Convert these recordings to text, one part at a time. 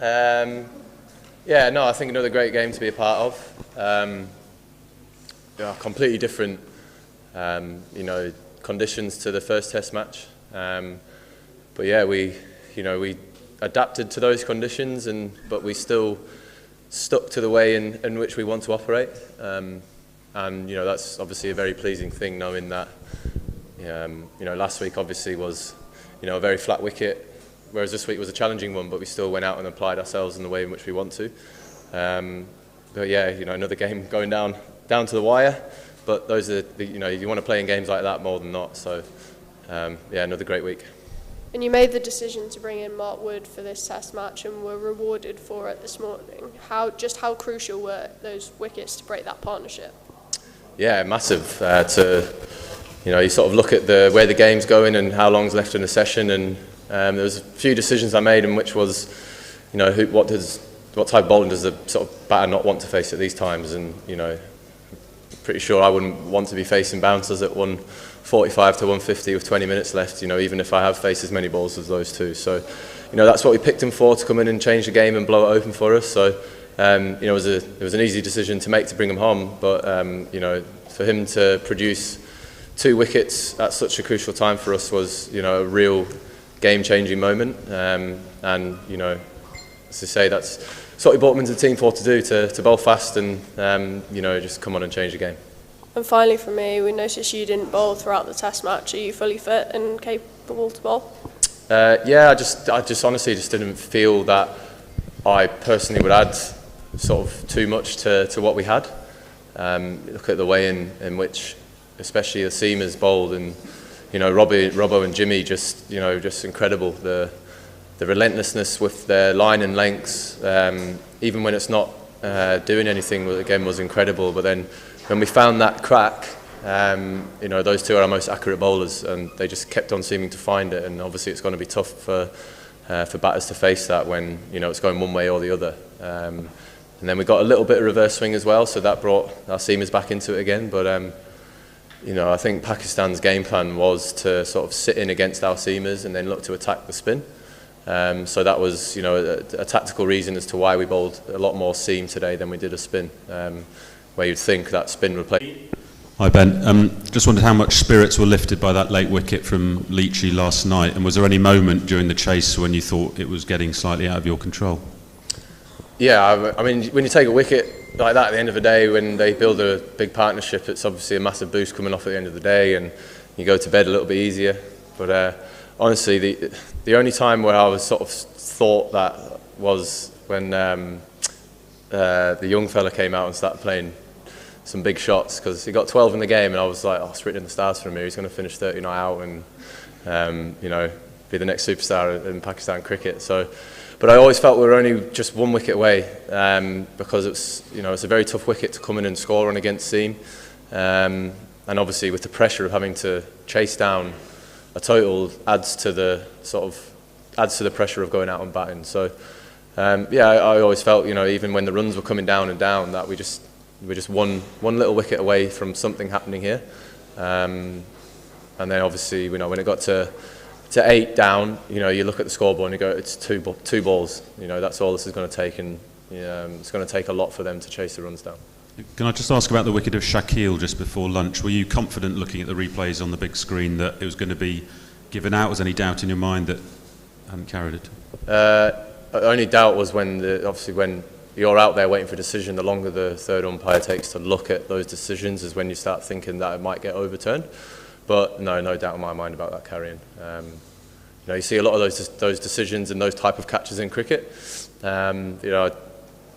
Yeah, no, I think another great game to be a part of. Completely different, conditions to the first Test match. But yeah, we adapted to those conditions, but we still stuck to the way in which we want to operate. And that's obviously a very pleasing thing, knowing that last week obviously was a very flat wicket, whereas this week was a challenging one, but we still went out and applied ourselves in the way in which we want to. But yeah, another game going down to the wire, but those are you want to play in games like that more than not. So another great week. And you made the decision to bring in Mark Wood for this Test match and were rewarded for it this morning. How crucial were those wickets to break that partnership? Yeah, massive. You sort of look at where the game's going and how long's left in the session, and there was a few decisions I made in which was, what type of bowling does the sort of batter not want to face at these times, and pretty sure I wouldn't want to be facing bouncers at 145 to 150 with 20 minutes left, even if I have faced as many balls as those two. So, that's what we picked him for, to come in and change the game and blow it open for us. So, it was an easy decision to make to bring him home, but, for him to produce 2 wickets at such a crucial time for us was, a real game-changing moment. And, as I say, that's what we brought him into the team for, to do, to bowl fast and, just come on and change the game. And finally for me, we noticed you didn't bowl throughout the Test match. Are you fully fit and capable to bowl? Yeah, I just honestly just didn't feel that I personally would add sort of too much to what we had. Look at the way in which, especially the seamers bowled, and Robbo and Jimmy just incredible. The relentlessness with their line and lengths, even when it's not doing anything, again, was incredible. But then when we found that crack, those two are our most accurate bowlers, and they just kept on seeming to find it. And obviously, it's going to be tough for batters to face that when it's going one way or the other. And then we got a little bit of reverse swing as well, so that brought our seamers back into it again. But I think Pakistan's game plan was to sort of sit in against our seamers and then look to attack the spin. So that was a tactical reason as to why we bowled a lot more seam today than we did a spin, where you'd think that spin would play. Hi Ben, just wondered how much spirits were lifted by that late wicket from Leachy last night, and was there any moment during the chase when you thought it was getting slightly out of your control? Yeah, I mean, when you take a wicket like that at the end of the day, when they build a big partnership, it's obviously a massive boost coming off at the end of the day, and you go to bed a little bit easier. But honestly, the only time where I was sort of thought that was when the young fella came out and started playing some big shots, because he got 12 in the game, and I was like, it's written in the stars for him here. He's going to finish 30 not out and be the next superstar in Pakistan cricket. So, but I always felt we were only just 1 wicket away, because it's a very tough wicket to come in and score on against seam, and obviously with the pressure of having to chase down a total adds to the pressure of going out and batting. So I always felt even when the runs were coming down and down, that we just one little wicket away from something happening here, and then obviously when it got to 8 down, you look at the scoreboard and you go, it's two balls. That's all this is going to take, and it's going to take a lot for them to chase the runs down. Can I just ask about the wicket of Shakil just before lunch? Were you confident looking at the replays on the big screen that it was going to be given out? Was any doubt in your mind that hadn't carried it? The only doubt was when you're out there waiting for a decision, the longer the third umpire takes to look at those decisions is when you start thinking that it might get overturned. But no doubt in my mind about that carrying. You see a lot of those decisions and those type of catches in cricket. I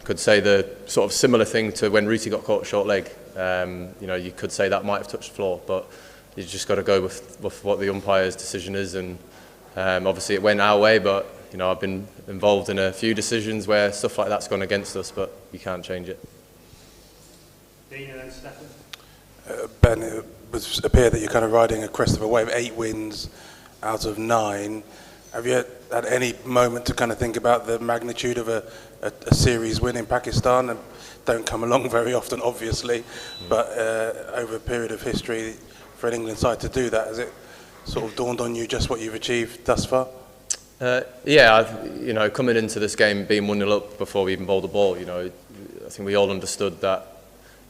could say the sort of similar thing to when Ruti got caught short leg. You could say that might have touched the floor, but you just got to go with what the umpire's decision is. And obviously it went our way, but I've been involved in a few decisions where stuff like that's gone against us, but you can't change it. Dean and then Stefan. Ben, it would appear that you're kind of riding a crest of a wave, 8 wins out of 9. Have you had any moment to kind of think about the magnitude of a series win in Pakistan? And don't come along very often, obviously, but over a period of history for an England side to do that, has it sort of dawned on you just what you've achieved thus far? You know, coming into this game being 1-0 up before we even bowled the ball, you know, I think we all understood that,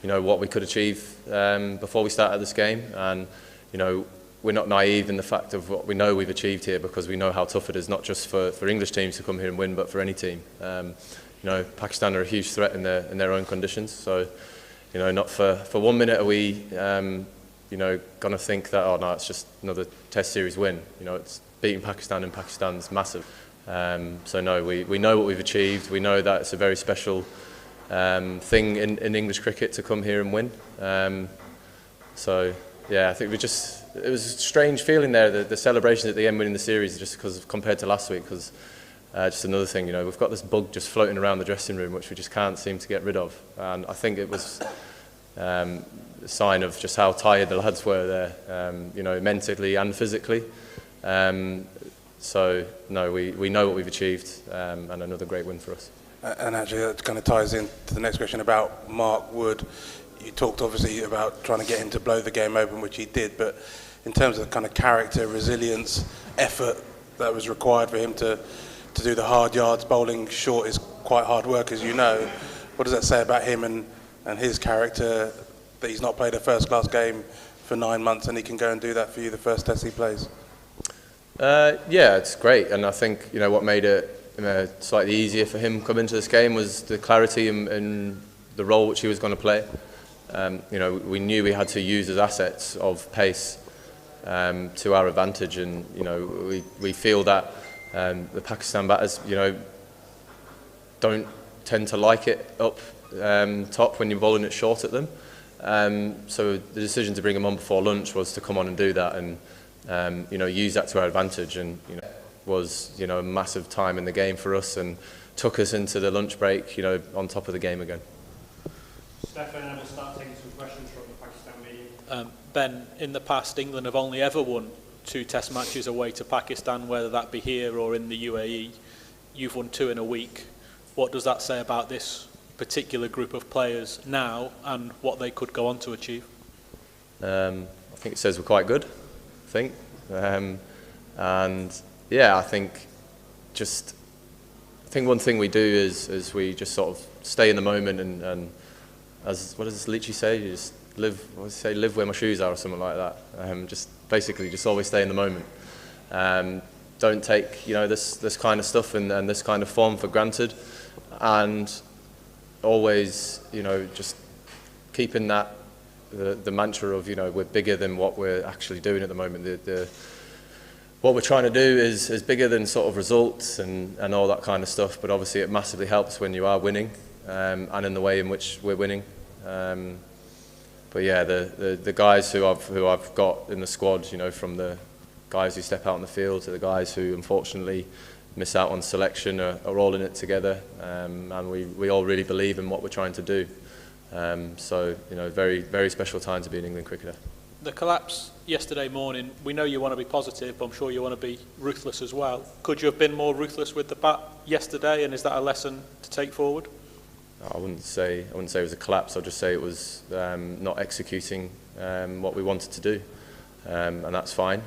you know, what we could achieve before we started this game, and you know, we're not naive in the fact of what we know we've achieved here, because we know how tough it is, not just for English teams to come here and win, but for any team. You know, Pakistan are a huge threat in their own conditions, so you know, not for 1 minute are we you know, going to think that, oh no, it's just another Test series win. You know, it's beating Pakistan, and Pakistan's massive. So no, we know what we've achieved. We know that it's a very special thing in English cricket to come here and win. So yeah, I think it was a strange feeling there, the celebrations at the end winning the series, just because compared to last week, because just another thing, you know, we've got this bug just floating around the dressing room which we just can't seem to get rid of, and I think it was a sign of just how tired the lads were there, you know, mentally and physically. So no, we know what we've achieved, and another great win for us. And actually that kind of ties into the next question about Mark Wood. You talked obviously about trying to get him to blow the game open, which he did, but in terms of the kind of character, resilience, effort that was required for him to do the hard yards, bowling short is quite hard work, as you know. What does that say about him and his character, that he's not played a first-class game for 9 months and he can go and do that for you the first Test he plays? Yeah, it's great, and I think, you know, what made it slightly easier for him coming into this game was the clarity in the role which he was going to play. You know, we knew we had to use his assets of pace to our advantage, and you know, we feel that the Pakistan batters, you know, don't tend to like it up top when you're bowling it short at them. So the decision to bring him on before lunch was to come on and do that, and you know, use that to our advantage, and you know, was, you know, a massive time in the game for us, and took us into the lunch break, you know, on top of the game again. Stefan, and we'll start taking some questions from the Pakistan media. Ben, in the past, England have only ever won 2 Test matches away to Pakistan, whether that be here or in the UAE. You've won 2 in a week. What does that say about this particular group of players now, and what they could go on to achieve? I think it says we're quite good, I think. And yeah, I think one thing we do is we just sort of stay in the moment, and as, what does Leachy say? You just live where my shoes are, or something like that. Just basically just always stay in the moment. Don't take, you know, this kind of stuff and this kind of form for granted, and always, you know, just keeping that the mantra of, you know, we're bigger than what we're actually doing at the moment. What we're trying to do is bigger than sort of results and all that kind of stuff, but obviously it massively helps when you are winning, and in the way in which we're winning. But yeah, the guys who I've got in the squad, you know, from the guys who step out on the field to the guys who unfortunately miss out on selection, are all in it together, and we all really believe in what we're trying to do. So, you know, very, very special time to be an England cricketer. The collapse yesterday morning, we know you want to be positive, but I'm sure you want to be ruthless as well. Could you have been more ruthless with the bat yesterday, and is that a lesson to take forward? I wouldn't say it was a collapse. I'll just say it was not executing what we wanted to do, and that's fine.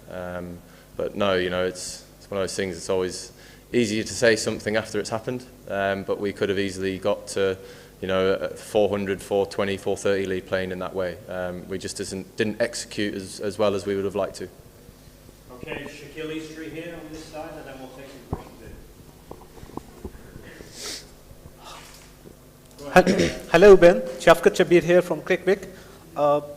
But no, you know, it's one of those things. It's always easier to say something after it's happened, but we could have easily got to, you know, 400, 420, 430 lead playing in that way. We just didn't execute as well as we would have liked to. Okay, Shaquille Eastry here on this side, and then we'll take some questions in. Hello Ben, Shafkat Shabir here from Crickwick.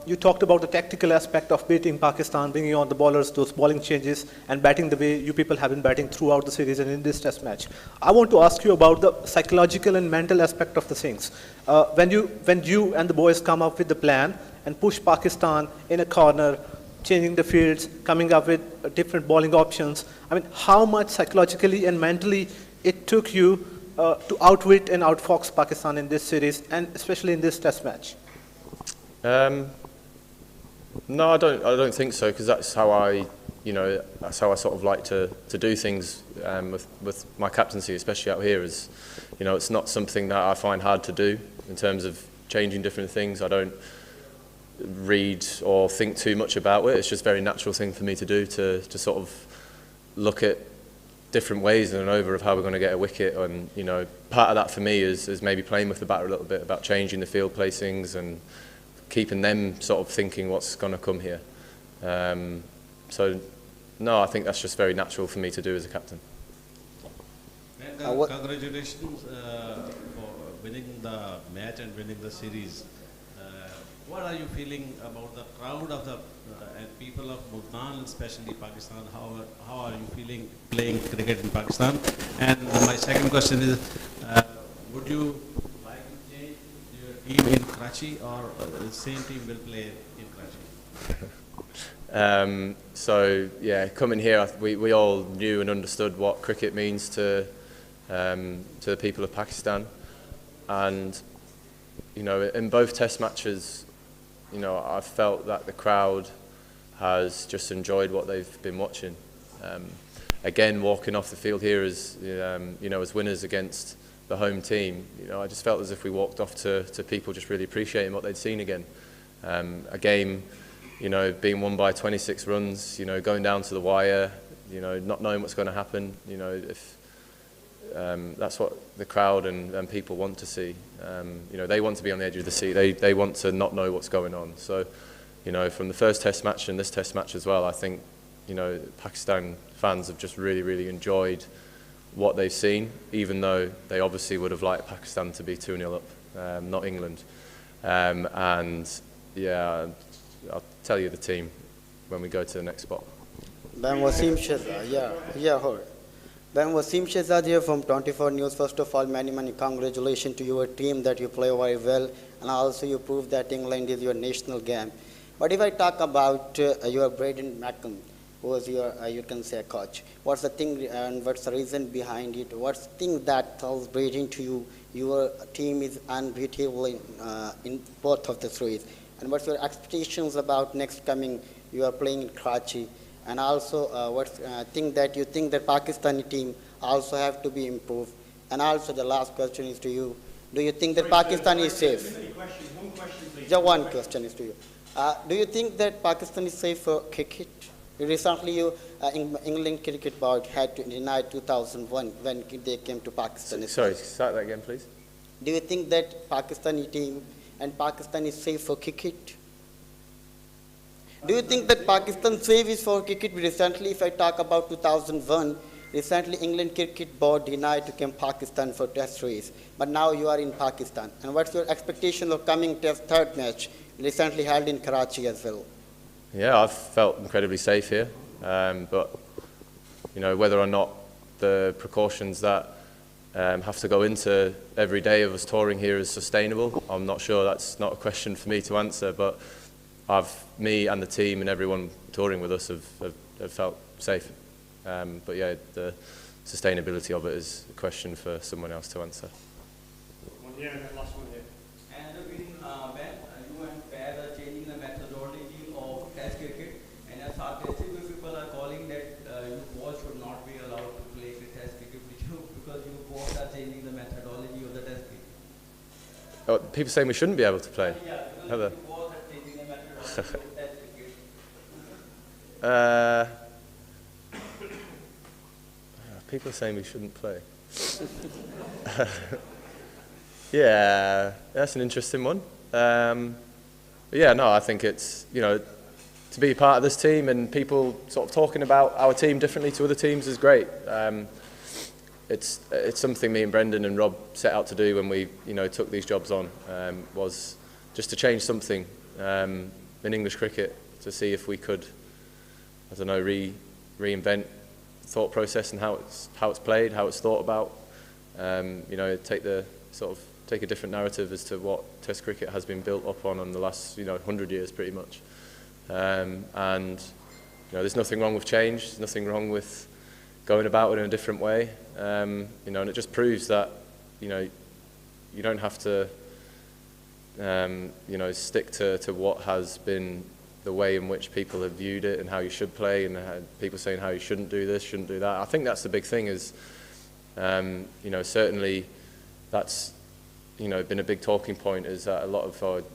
You talked about the tactical aspect of beating Pakistan, bringing on the bowlers, those bowling changes, and batting the way you people have been batting throughout the series and in this Test match. I want to ask you about the psychological and mental aspect of the things. When you and the boys come up with the plan and push Pakistan in a corner, changing the fields, coming up with different bowling options, I mean, how much psychologically and mentally it took you to outwit and outfox Pakistan in this series, and especially in this Test match? No, I don't think so, because that's how I sort of like to do things with my captaincy, especially out here. Is, you know, it's not something that I find hard to do in terms of changing different things. I don't read or think too much about it. It's just a very natural thing for me to do, to sort of look at different ways and over of how we're going to get a wicket, and you know, part of that for me is maybe playing with the batter a little bit, about changing the field placings and keeping them sort of thinking what's going to come here. So no, I think that's just very natural for me to do as a captain. And, congratulations for winning the match and winning the series. What are you feeling about the crowd of the and people of Multan, especially Pakistan? How are you feeling playing cricket in Pakistan? And my second question is, would you like to change your team in Karachi, or the same team will play in Karachi? So yeah, coming here, we all knew and understood what cricket means to the people of Pakistan, and you know, in both Test matches, you know, I felt that the crowd has just enjoyed what they've been watching. Again, walking off the field here as you know, as winners against the home team, you know, I just felt as if we walked off to people just really appreciating what they'd seen again. A game, you know, being won by 26 runs, you know, going down to the wire, you know, not knowing what's going to happen, you know, if that's what the crowd and people want to see. You know, they want to be on the edge of the seat. They want to not know what's going on. So, you know, from the first Test match and this Test match as well, I think, you know, Pakistan fans have just really enjoyed what they've seen, even though they obviously would have liked Pakistan to be 2-0 up, not England. And yeah, I'll tell you the team when we go to the next spot. Ben Wasim Shahzad, Ben Wasim Shahzad here from 24 News. First of all, many congratulations to your team that you play very well, and also you prove that England is your national game. But if I talk about your Braden Mackham, who was your, you can say, coach, what's the thing and what's the reason behind it? What's the thing that tells Braden to you your team is unbeatable in both of the series? And what's your expectations about next coming, you are playing in Karachi? And also, what's thing that you think that Pakistani team also have to be improved? And also, the last question is to you: do you think that Pakistan is safe? One question, please. Just one question is to you. Do you think that Pakistan is safe for cricket? Recently, England Cricket Board had to deny 2001 when they came to Pakistan. Sorry, start that again, please. Do you think that Pakistani team and Pakistan is safe for cricket? Do you think that Pakistan safe is for cricket? Recently, if I talk about 2001, recently England Cricket Board denied to come Pakistan for Test series, but now you are in Pakistan. And what's your expectation of coming Test third match, recently held in Karachi as well? Yeah, I've felt incredibly safe here, but you know, whether or not the precautions that have to go into every day of us touring here is sustainable, I'm not sure. That's not a question for me to answer, but me and the team and everyone touring with us have felt safe. But yeah, the sustainability of it is a question for someone else to answer. One here and then last one here. And Ben, you and Pat are changing the methodology of Test cricket, and as artistic people are calling that you both should not be allowed to play Test cricket with you because you both are changing the methodology of the Test cricket. Oh, people saying we shouldn't be able to play? Yeah, because you both are changing the methodology of Test cricket. People are saying we shouldn't play. Yeah, that's an interesting one. Yeah, no, I think it's, you know, to be part of this team and people sort of talking about our team differently to other teams is great. It's something me and Brendan and Rob set out to do when we, you know, took these jobs on, was just to change something in English cricket to see if we could, I don't know, reinvent thought process and how it's played, how it's thought about. You know, take a different narrative as to what Test cricket has been built up on the last, you know, 100 years pretty much. And you know, there's nothing wrong with change. There's nothing wrong with going about it in a different way. You know, and it just proves that, you know, you don't have to, you know, stick to what has been the way in which people have viewed it and how you should play, and people saying how you shouldn't do this, shouldn't do that. I think that's the big thing is, you know, certainly that's, you know, been a big talking point is that a lot of,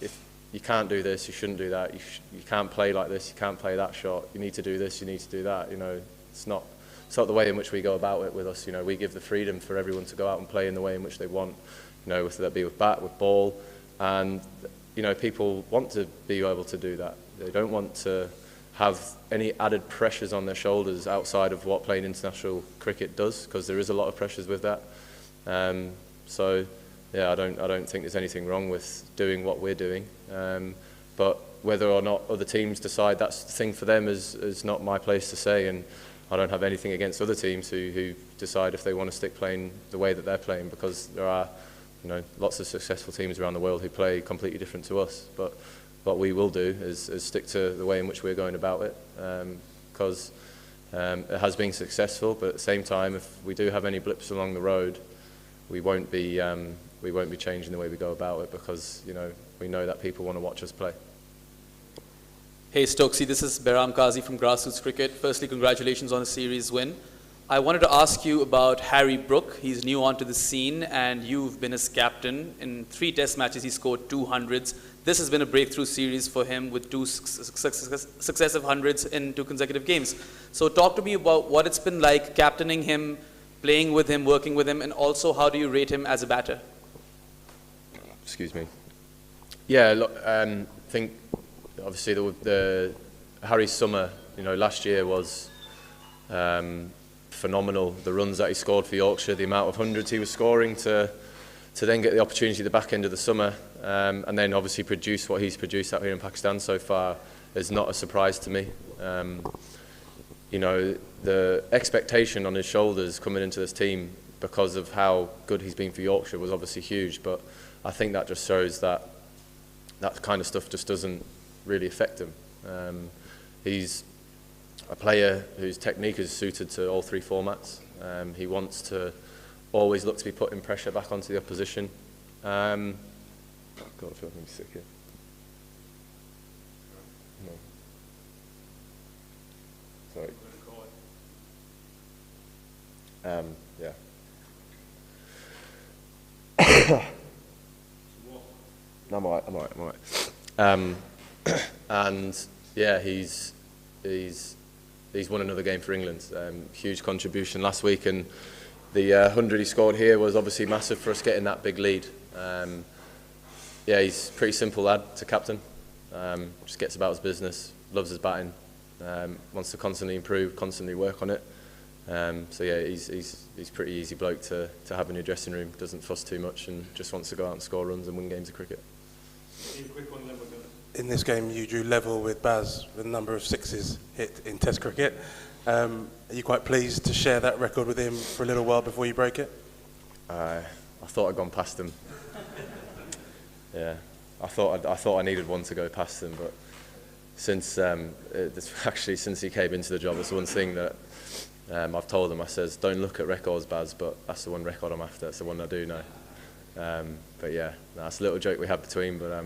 if you can't do this, you shouldn't do that, you can't play like this, you can't play that shot, you need to do this, you need to do that, you know, it's not not the way in which we go about it with us. You know, we give the freedom for everyone to go out and play in the way in which they want, you know, whether that be with bat, with ball, and, you know, people want to be able to do that. They don't want to have any added pressures on their shoulders outside of what playing international cricket does, because there is a lot of pressures with that. So, yeah, I don't think there's anything wrong with doing what we're doing. But whether or not other teams decide that's the thing for them is not my place to say, and I don't have anything against other teams who decide if they want to stick playing the way that they're playing, because there are, you know, lots of successful teams around the world who play completely different to us. But what we will do is stick to the way in which we're going about it, because it has been successful. But at the same time, if we do have any blips along the road, we won't be changing the way we go about it, because, you know, we know that people want to watch us play. Hey Stokesy, this is Behram Qazi from Grassroots Cricket. Firstly, congratulations on the series win. I wanted to ask you about Harry Brook. He's new onto the scene, and you've been his captain. In 3 test matches, he scored 200s. This has been a breakthrough series for him with 2 successive hundreds in 2 consecutive games. So talk to me about what it's been like captaining him, playing with him, working with him, and also how do you rate him as a batter? Excuse me. Yeah, look, I think obviously the Harry's summer, you know, last year was phenomenal. The runs that he scored for Yorkshire, the amount of hundreds he was scoring to then get the opportunity at the back end of the summer, and then obviously produce what he's produced out here in Pakistan so far is not a surprise to me. You know, the expectation on his shoulders coming into this team because of how good he's been for Yorkshire was obviously huge, but I think that just shows that that kind of stuff just doesn't really affect him. He's a player whose technique is suited to all 3 formats. He wants to always look to be putting pressure back onto the opposition. God, I feel like I'm sick here. No. Sorry. Yeah. No, I'm alright. And yeah, he's won another game for England. Huge contribution last week, and the 100 he scored here was obviously massive for us getting that big lead. Yeah, he's a pretty simple lad to captain. Just gets about his business, loves his batting, wants to constantly improve, constantly work on it. So yeah, he's a pretty easy bloke to have in your dressing room. Doesn't fuss too much and just wants to go out and score runs and win games of cricket. In this game, you drew level with Baz with a number of 6s hit in Test cricket. Are you quite pleased to share that record with him for a little while before you break it? I thought I'd gone past him. Yeah, I thought I needed one to go past him, but since since he came into the job, it's one thing that I've told him. I says, don't look at records, Baz, but that's the one record I'm after. That's the one I do know. But yeah, that's a little joke we had between. But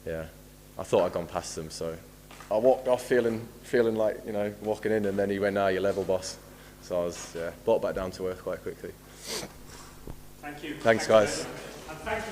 yeah, I thought I'd gone past him, so I walked off feeling like, you know, walking in, and then he went, "Ah, you're level, boss." So I was brought back down to earth quite quickly. Thank you. Thanks guys. And thank you.